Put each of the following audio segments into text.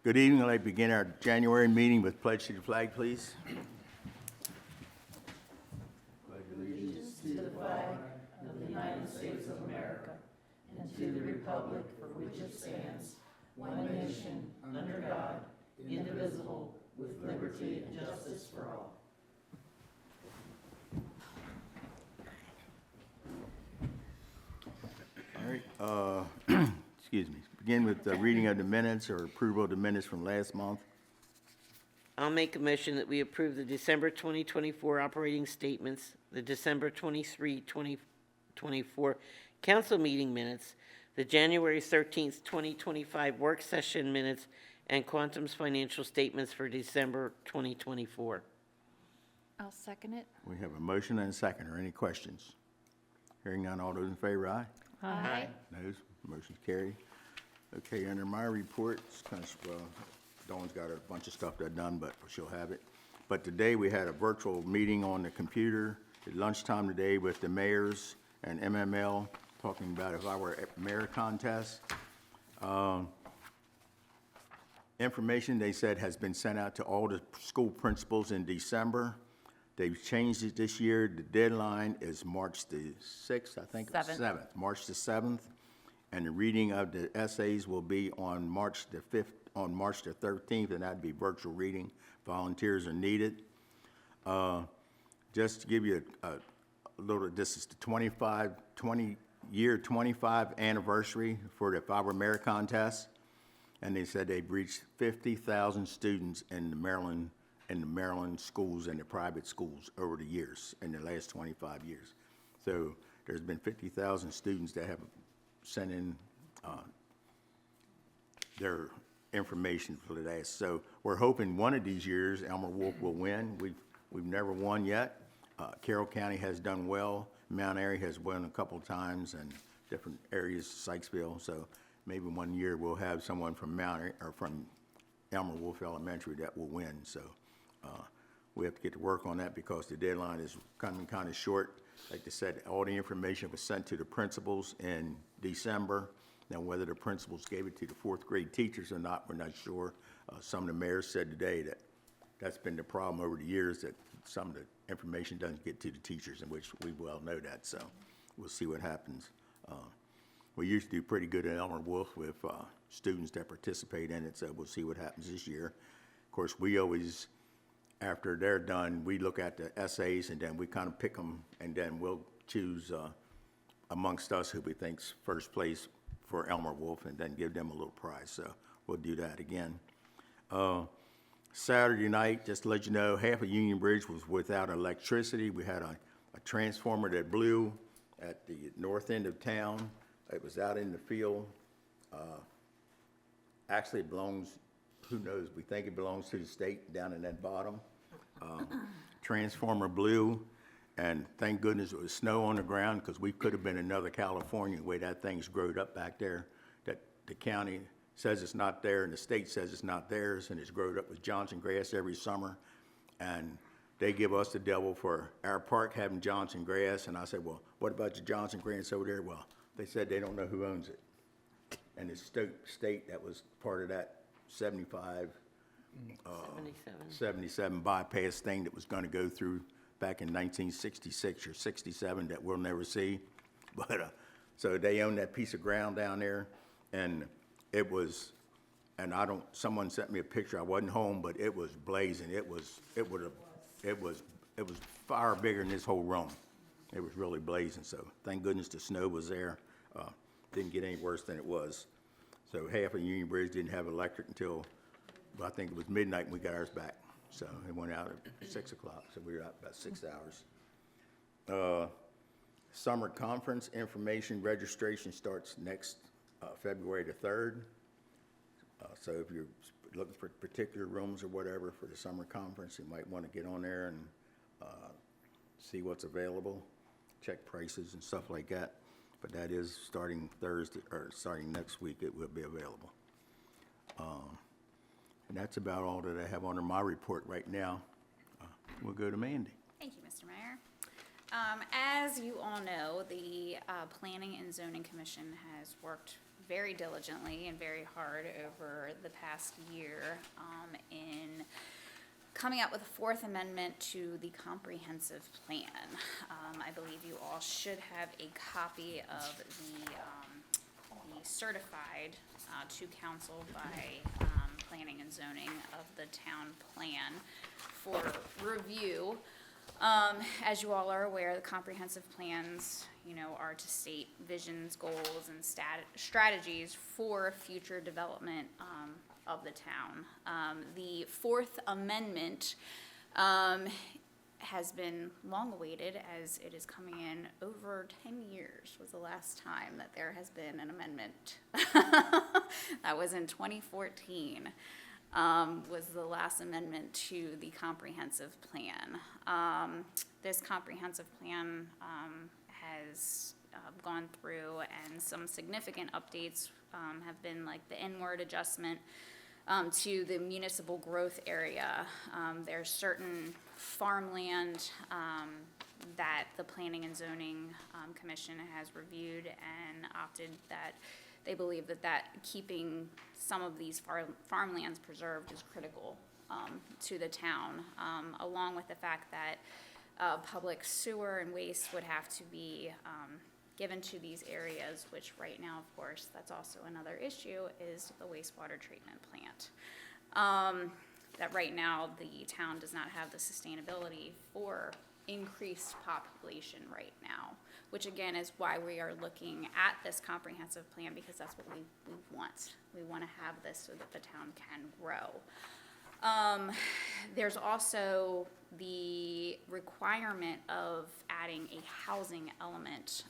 Good evening. I'd like to begin our January meeting with pledge to the flag, please. All right. Excuse me. Begin with the reading of the minutes or approval of the minutes from last month. I'll make a motion that we approve the December 2024 operating statements, the December 23, 2024 council meeting minutes, the January 13th, 2025 work session minutes, and Quantum's financial statements for December 2024. I'll second it. We have a motion and a second. Are any questions? Hearing none, all those in favor, aye. Aye. Noes, motion's carried. Okay, under my report, it's kind of, Dawn's got a bunch of stuff that's done, but she'll have it. But today we had a virtual meeting on the computer at lunchtime today with the mayors and MML, talking about if I were at mayor contest. Information, they said, has been sent out to all the school principals in December. They've changed it this year. The deadline is March the 6th, I think. 7th. March the 7th. And the reading of the essays will be on March the 5th, on March the 13th, and that'd be virtual reading. Volunteers are needed. Just to give you a little, this is the 25 anniversary for the If I Were Mayor contest. And they said they've reached 50,000 students in the Maryland schools and the private schools over the years, in the last 25 years. So there's been 50,000 students that have sent in their information for the last. So we're hoping one of these years Elmer Wolf will win. We've never won yet. Carroll County has done well. Mount Airy has won a couple of times, and different areas, Sykesville. So maybe one year we'll have someone from Mount Airy or from Elmer Wolf Elementary that will win. So we have to get to work on that because the deadline is coming kind of short. Like I said, all the information was sent to the principals in December. Now, whether the principals gave it to the fourth grade teachers or not, we're not sure. Some of the mayors said today that that's been the problem over the years, that some of the information doesn't get to the teachers, in which we well know that. So we'll see what happens. We used to do pretty good at Elmer Wolf with students that participate in it, so we'll see what happens this year. Of course, we always, after they're done, we look at the essays, and then we kind of pick them, and then we'll choose amongst us who we think's first place for Elmer Wolf, and then give them a little prize. So we'll do that again. Saturday night, just to let you know, half of Union Bridge was without electricity. We had a transformer that blew at the north end of town. It was out in the field. Actually, it belongs, who knows, we think it belongs to the state down in that bottom. Transformer blew, and thank goodness it was snow on the ground, because we could have been another California, the way that thing's growed up back there, that the county says it's not there and the state says it's not theirs, and it's growed up with Johnson grass every summer. And they give us the devil for our park having Johnson grass. And I said, well, what about the Johnson grass over there? Well, they said they don't know who owns it. And the state that was part of that 77 bypass thing that was going to go through back in 1966 or 67 that we'll never see. But so they own that piece of ground down there, and it was, and someone sent me a picture. I wasn't home, but it was blazing. It was far bigger than this whole room. It was really blazing. So thank goodness the snow was there. Didn't get any worse than it was. So half of Union Bridge didn't have electric until, I think it was midnight when we got ours back. So it went out at 6 o'clock. So we were out about 6 hours. Summer conference information registration starts next February the 3rd. So if you're looking for particular rooms or whatever for the summer conference, you might want to get on there and see what's available, check prices and stuff like that. But that is starting Thursday, or starting next week, it will be available. And that's about all that I have under my report right now. We'll go to Mandy. Thank you, Mr. Mayor. As you all know, the Planning and Zoning Commission has worked very diligently and very hard over the past year in coming up with a fourth amendment to the comprehensive plan. I believe you all should have a copy of the certified to council by planning and zoning of the town plan for review. As you all are aware, the comprehensive plans, are to state visions, goals, and strategies for future development of the town. The Fourth Amendment has been long awaited, as it is coming in over 10 years was the last time that there has been an amendment. That was in 2014. Was the last amendment to the comprehensive plan. This comprehensive plan has gone through, and some significant updates have been like the inward adjustment to the municipal growth area. There's certain farmland that the Planning and Zoning Commission has reviewed and opted that they believe that keeping some of these farmlands preserved is critical to the town, along with the fact that public sewer and waste would have to be given to these areas, which right now, of course, that's also another issue, is the wastewater treatment plant. That right now, the town does not have the sustainability for increased population right now, which again is why we are looking at this comprehensive plan, because that's what we want. We want to have this so that the town can grow. There's also the requirement of adding a housing element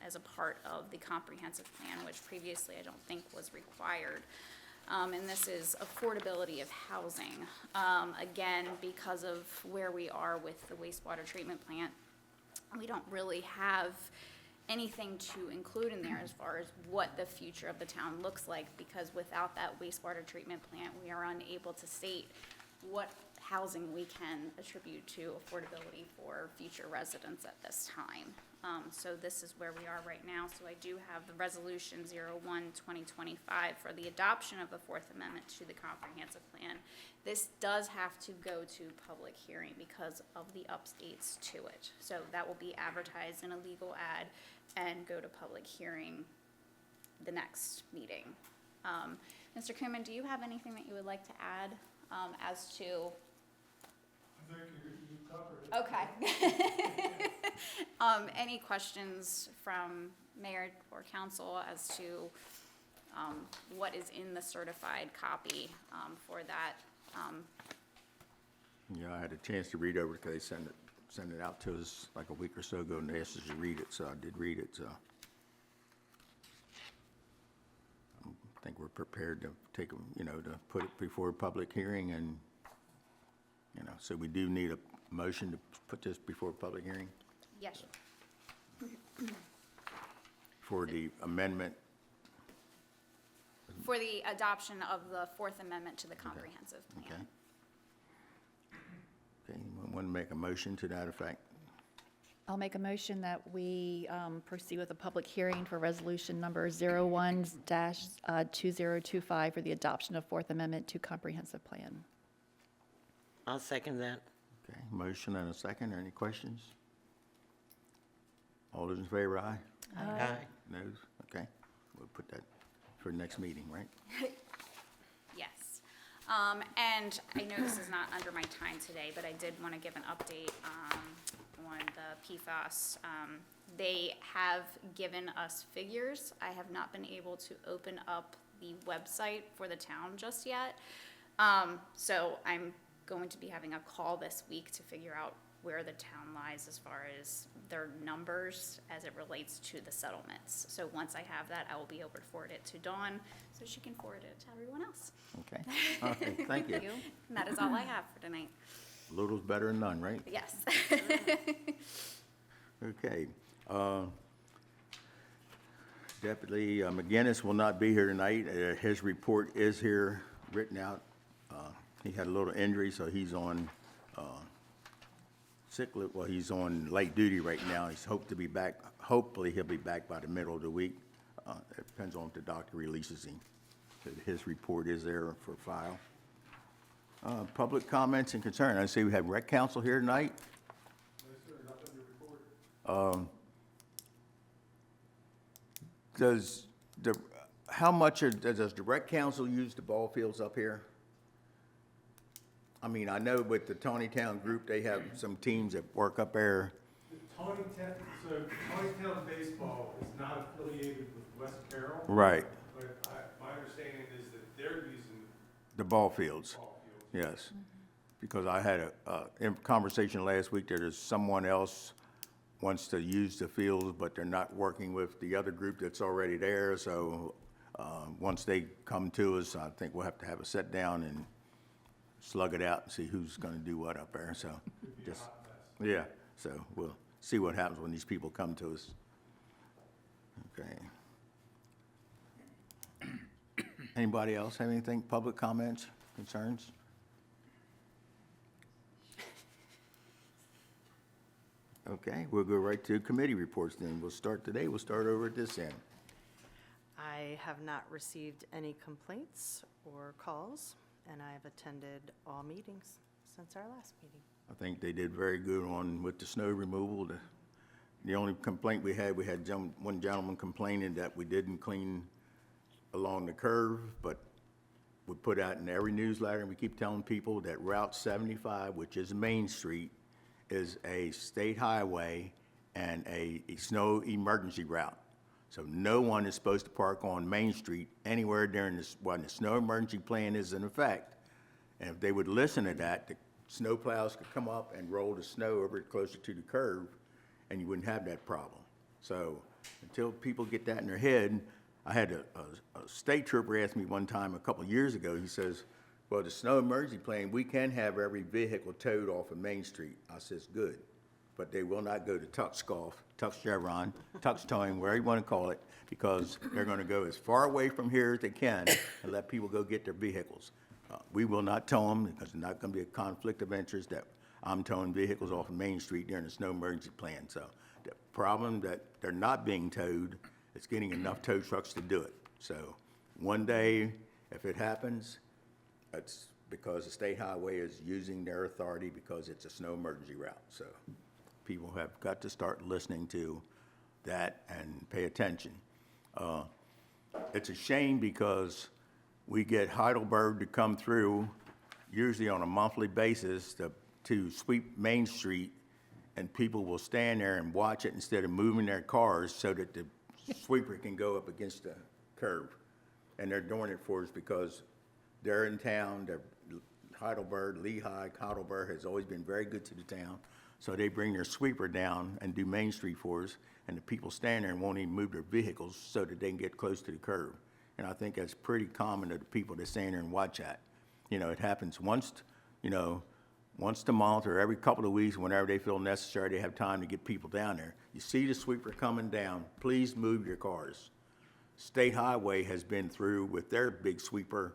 as a part of the comprehensive plan, which previously I don't think was required. And this is affordability of housing. Again, because of where we are with the wastewater treatment plant, we don't really have anything to include in there as far as what the future of the town looks like, because without that wastewater treatment plant, we are unable to state what housing we can attribute to affordability for future residents at this time. So this is where we are right now. So I do have the resolution 01/2025 for the adoption of the Fourth Amendment to the comprehensive plan. This does have to go to public hearing because of the updates to it. So that will be advertised in a legal ad and go to public hearing the next meeting. Mr. Kuhlman, do you have anything that you would like to add as to? I think you covered it. Okay. Any questions from mayor or council as to what is in the certified copy for that? I had a chance to read over it because they sent it out to us like a week or so ago, and they asked us to read it, so I did read it, so. I think we're prepared to take them, to put it before a public hearing, and, so we do need a motion to put this before a public hearing Yes. for the amendment. For the adoption of the Fourth Amendment to the comprehensive Okay. plan. Okay, want to make a motion to that effect? I'll make a motion that we proceed with a public hearing for resolution number 01-2025 for the adoption of Fourth Amendment to comprehensive plan. I'll second that. Okay, motion and a second. Any questions? All those in favor, aye? Aye. Noes? Okay, we'll put that for next meeting, right? Yes. And I know this is not under my time today, but I did want to give an update on the PFAS. They have given us figures. I have not been able to open up the website for the town just yet. So I'm going to be having a call this week to figure out where the town lies as far as their numbers as it relates to the settlements. So once I have that, I will be able to forward it to Dawn so she can forward it to everyone else. Okay, okay, thank you. And that is all I have for tonight. Little's better than none, right? Yes. Okay. Deputy McGinnis will not be here tonight. His report is here, written out. He had a little injury, so he's on sick leave. Well, he's on light duty right now. He's hoped to be back. Hopefully, he'll be back by the middle of the week. It depends on if the doctor releases him. His report is there for file. Public comments and concern. I see we have rec council here tonight. Does how much does the rec council use the ball fields up here? I mean, I know with the Tawnytown group, they have some teams that work up there. Tawnytown baseball is not affiliated with West Carroll. Right. But my understanding is that they're using The ball fields. ball fields. Yes, because I had a conversation last week, there's someone else wants to use the fields, but they're not working with the other group that's already there, so, once they come to us, I think we'll have to have a sit down and slug it out and see who's gonna do what up there, so. Just yeah, so we'll see what happens when these people come to us. Okay. Anybody else have anything, public comments, concerns? Okay, we'll go right to committee reports then. We'll start today, we'll start over at this end. I have not received any complaints or calls, and I have attended all meetings since our last meeting. I think they did very good on with the snow removal. The only complaint we had one gentleman complaining that we didn't clean along the curve, but we put out in every newsletter, and we keep telling people that Route 75, which is Main Street, is a state highway and a snow emergency route. So no one is supposed to park on Main Street anywhere during this, when the snow emergency plan is in effect. And if they would listen to that, the snow plows could come up and roll the snow over closer to the curve, and you wouldn't have that problem. So until people get that in their head, I had a state trooper ask me one time a couple of years ago, he says, well, the snow emergency plan, we can have every vehicle towed off of Main Street. I says, good, but they will not go to Tux Golf, Tux Chevron, Tux Towing, wherever you want to call it, because they're going to go as far away from here as they can and let people go get their vehicles. We will not tow them because there's not going to be a conflict of interest that I'm towing vehicles off of Main Street during the snow emergency plan. So the problem that they're not being towed is getting enough tow trucks to do it. So one day, if it happens, it's because the state highway is using their authority because it's a snow emergency route. So people have got to start listening to that and pay attention. It's a shame because we get Heidelberg to come through, usually on a monthly basis, to sweep Main Street, and people will stand there and watch it instead of moving their cars so that the sweeper can go up against the curb. And they're doing it for us because they're in town, they're Heidelberg, Lehigh, Heidelberg has always been very good to the town. So they bring their sweeper down and do Main Street for us, and the people stand there and won't even move their vehicles so that they can get close to the curb. And I think that's pretty common to the people that stand there and watch that. You know, it happens once a month or every couple of weeks, whenever they feel necessary, they have time to get people down there. You see the sweeper coming down, please move your cars. State Highway has been through with their big sweeper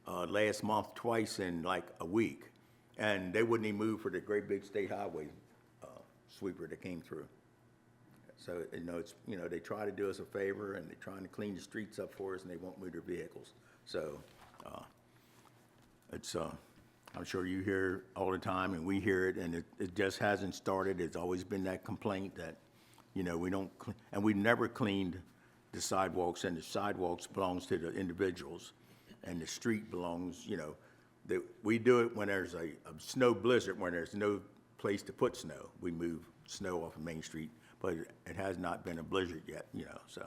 last month twice in like a week. And they wouldn't even move for the great big State Highway sweeper that came through. So, they try to do us a favor, and they're trying to clean the streets up for us, and they won't move their vehicles. So, I'm sure you hear all the time, and we hear it, and it just hasn't started. It's always been that complaint that, we don't, and we've never cleaned the sidewalks, and the sidewalks belongs to the individuals, and the street belongs, we do it when there's a snow blizzard, when there's no place to put snow. We move snow off of Main Street, but it has not been a blizzard yet, so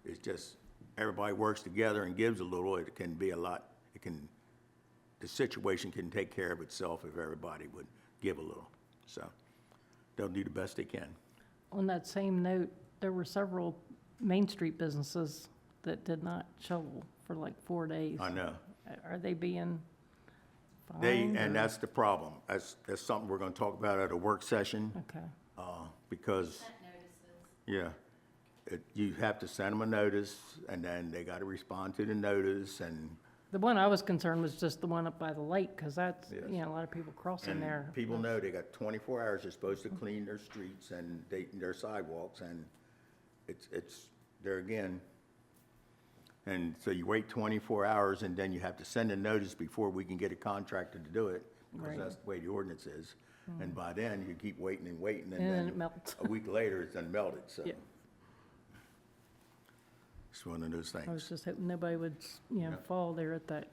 it's just, everybody works together and gives a little. It can be a lot, the situation can take care of itself if everybody would give a little. So they'll do the best they can. On that same note, there were several Main Street businesses that did not shovel for like 4 days. I know. Are they being fined? And that's the problem. That's something we're gonna talk about at a work session. Okay. Because, yeah, you have to send them a notice, and then they gotta respond to the notice, and The one I was concerned was just the one up by the lake, because that's, Yes. a lot of people crossing there. And people know they got 24 hours, they're supposed to clean their streets and their sidewalks, and it's, there again, And so you wait 24 hours, and then you have to send a notice before we can get a contractor to do it, because Right. that's the way the ordinance is. And by then, you keep waiting and waiting, and And then then it melts. a week later, it's done melted, so. Yeah. It's one of those I was things. just hoping nobody would, Yeah. fall there at the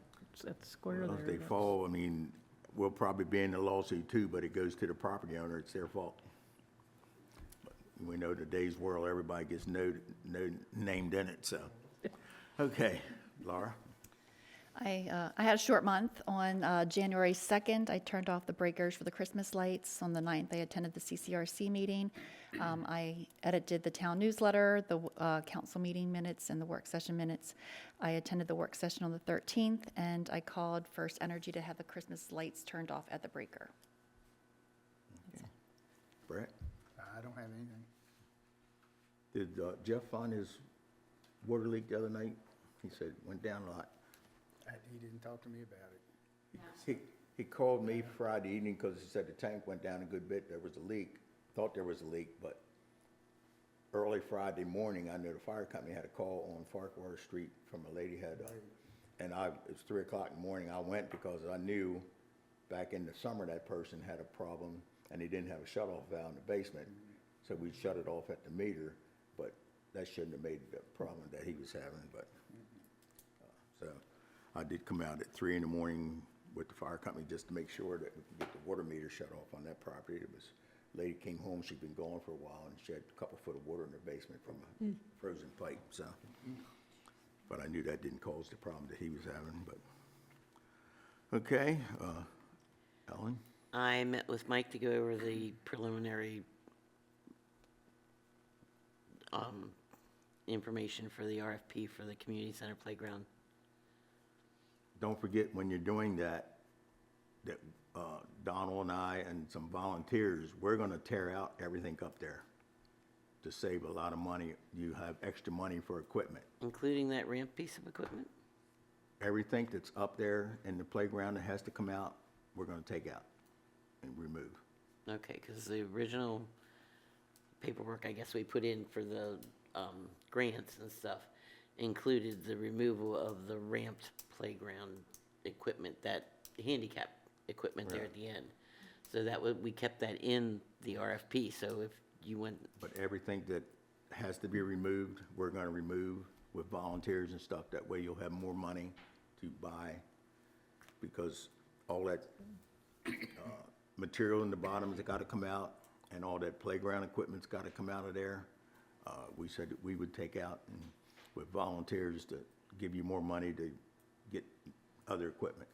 square Well, there. if they That's- fall, I mean, we'll probably be in the lawsuit too, but it goes to the property owner, it's their fault. But we know today's world, everybody gets named in it, so. Okay, Laura? I had a short month. On January 2nd, I turned off the breakers for the Christmas lights. On the 9th, I attended the CCRC meeting. I edited the town newsletter, the council meeting minutes, and the work session minutes. I attended the work session on the 13th, and I called First Energy to have the Christmas lights turned off at the breaker. Brett? I don't have anything. Did Jeff find his water leak the other night? He said it went down a lot. He didn't talk to me about it. He called me Friday evening because he said the tank went down a good bit, there was a leak, thought there was a leak, but early Friday morning, I knew the fire company had a call on Farquhar Street from a lady had, and it was 3 o'clock in the morning, I went because I knew back in the summer that person had a problem and he didn't have a shut-off valve in the basement, so we shut it off at the meter, but that shouldn't have made the problem that he was having, but, so. I did come out at 3 in the morning with the fire company just to make sure that we could get the water meter shut off on that property. It was, lady came home, she'd been gone for a while, and she had a couple foot of water in her basement from a frozen pipe, so. But I knew that didn't cause the problem that he was having, but. Okay, Ellen? I met with Mike to go over the preliminary information for the RFP for the community center playground. Don't forget, when you're doing that Donald and I and some volunteers, we're gonna tear out everything up there to save a lot of money. You have extra money for equipment. Including that ramp piece of equipment? Everything that's up there in the playground that has to come out, we're gonna take out and remove. Okay, because the original paperwork, I guess we put in for the grants and stuff, included the removal of the ramped playground equipment, that handicap equipment there at the end. So that we kept that in the RFP, so if you went, But everything that has to be removed, we're gonna remove with volunteers and stuff. That way you'll have more money to buy, because all that material in the bottoms that gotta come out, and all that playground equipment's gotta come out of there. We said that we would take out and with volunteers to give you more money to get other equipment.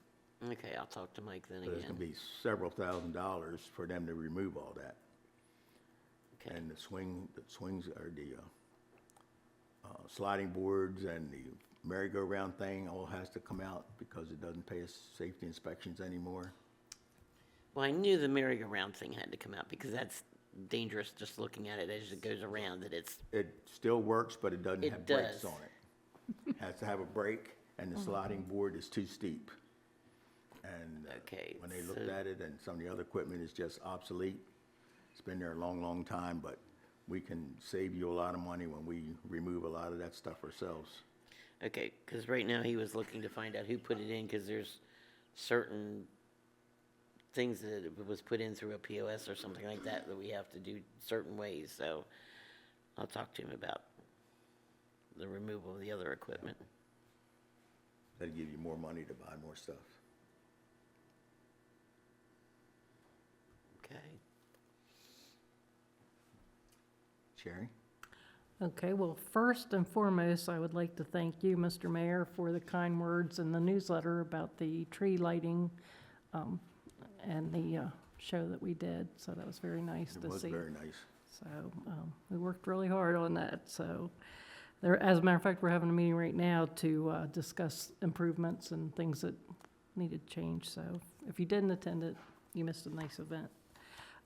okay, I'll talk to Mike then So there's gonna again. be several $1,000s for them to remove all that. Okay, And the swings are the sliding boards and the merry-go-round thing all has to come out because it doesn't pay us safety inspections anymore. well, I knew the merry-go-round thing had to come out, because that's dangerous just looking at it as it goes around, that it's, It still works, but it doesn't It have brakes does. on it. Has to have a brake, and the sliding board is too steep. And Okay, when they looked so- at it, and some of the other equipment is just obsolete. It's been there a long, long time, but we can save you a lot of money when we remove a lot of that stuff ourselves. okay, because right now he was looking to find out who put it in, because there's certain things that it was put in through a POS or something like that, that we have to do certain ways, so I'll talk to him about the removal of the other equipment. That'll give you more money to buy more stuff. Okay. Sherry? Okay, well, first and foremost, I would like to thank you, Mr. Mayor, for the kind words in the newsletter about the tree lighting and the show that we did, so that was very nice It to was see. very nice. So we worked really hard on that, so there, as a matter of fact, we're having a meeting right now to discuss improvements and things that needed change, so if you didn't attend it, you missed a nice event.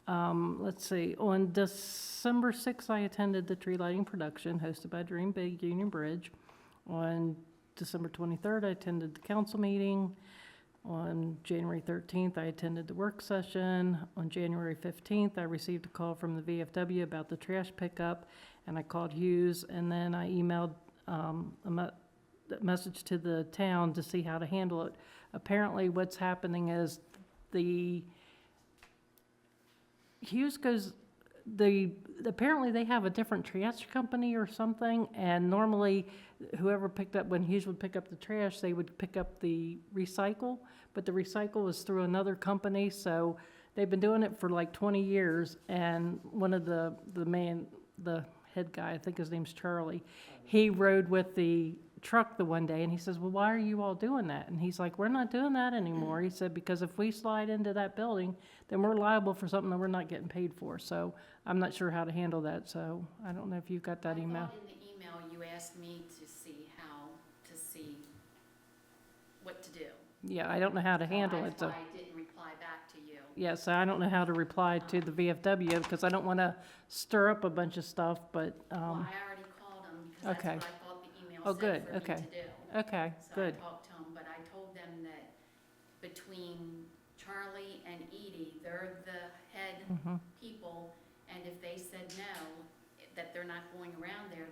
Let's see, on December 6th, I attended the tree lighting production hosted by Dream Big Union Bridge. On December 23rd, I attended the council meeting. On January 13th, I attended the work session. On January 15th, I received a call from the VFW about the trash pickup, and I called Hughes, and then I emailed a message to the town to see how to handle it. Apparently, what's happening is the Hughes goes, apparently they have a different trash company or something, and normally whoever picked up, when Hughes would pick up the trash, they would pick up the recycle, but the recycle is through another company, so they've been doing it for like 20 years, and one of the head guy, I think his name's Charlie, he rode with the truck the one day, and he says, well, why are you all doing that? And he's like, we're not doing that anymore. He said, because if we slide into that building, then we're liable for something that we're not getting paid for. So I'm not sure how to handle that, so I don't know if you've got that email. I thought in the email you asked me to see what to do. Yeah, I don't know how to handle it, That's so. why I didn't reply back to you. Yeah, so I don't know how to reply to the VFW, because I don't want to stir up a bunch of stuff, but, Well, I already called them because that's okay. what I thought the email Oh, good, said for me okay. to do. okay, So good. I talked to them, but I told them that between Charlie and Edie, they're the head Mm-hmm. people, and if they said no, that they're not going around there,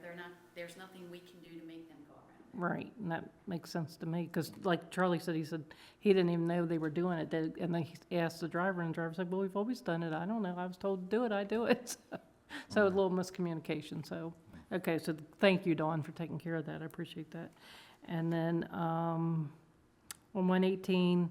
there's nothing we can do to make them go around. Right, and that makes sense to me, because like Charlie said, he said he didn't even know they were doing it, and then he asked the driver, and the driver said, well, we've always done it, I don't know, I was told to do it, I do it. So a little miscommunication, so, okay, so thank you, Dawn, for taking care of that, I appreciate that. And then, on 118,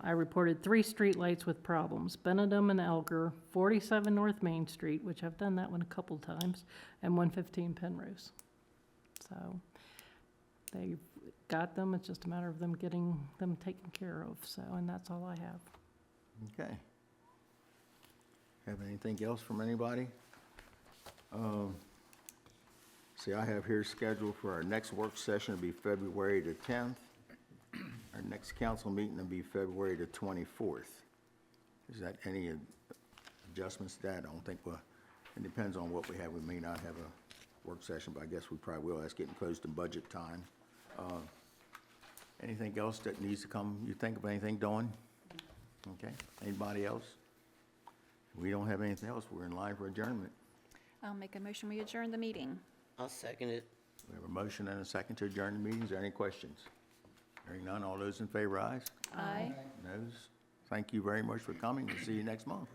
I reported 3 streetlights with problems, Benedum and Elger, 47 North Main Street, which I've done that one a couple times, and 115 Penrose. So, they've got them, it's just a matter of them getting them taken care of, so, and that's all I have. Okay. Have anything else from anybody? See, I have here scheduled for our next work session to be February the 10th. Our next council meeting will be February the 24th. Is that any adjustments to that? I don't think it depends on what we have. We may not have a work session, but I guess we probably will. That's getting close to budget time. Anything else that needs to come? You think of anything, Dawn? Okay. Anybody else? We don't have anything else. We're in line for adjournment. I'll make a motion, we adjourn the meeting. I'll second it. We have a motion and a second to adjourn the meeting. Is there any questions? Hearing none, all those in favor, ayes? Aye. Noes? Thank you very much for coming. We'll see you next month.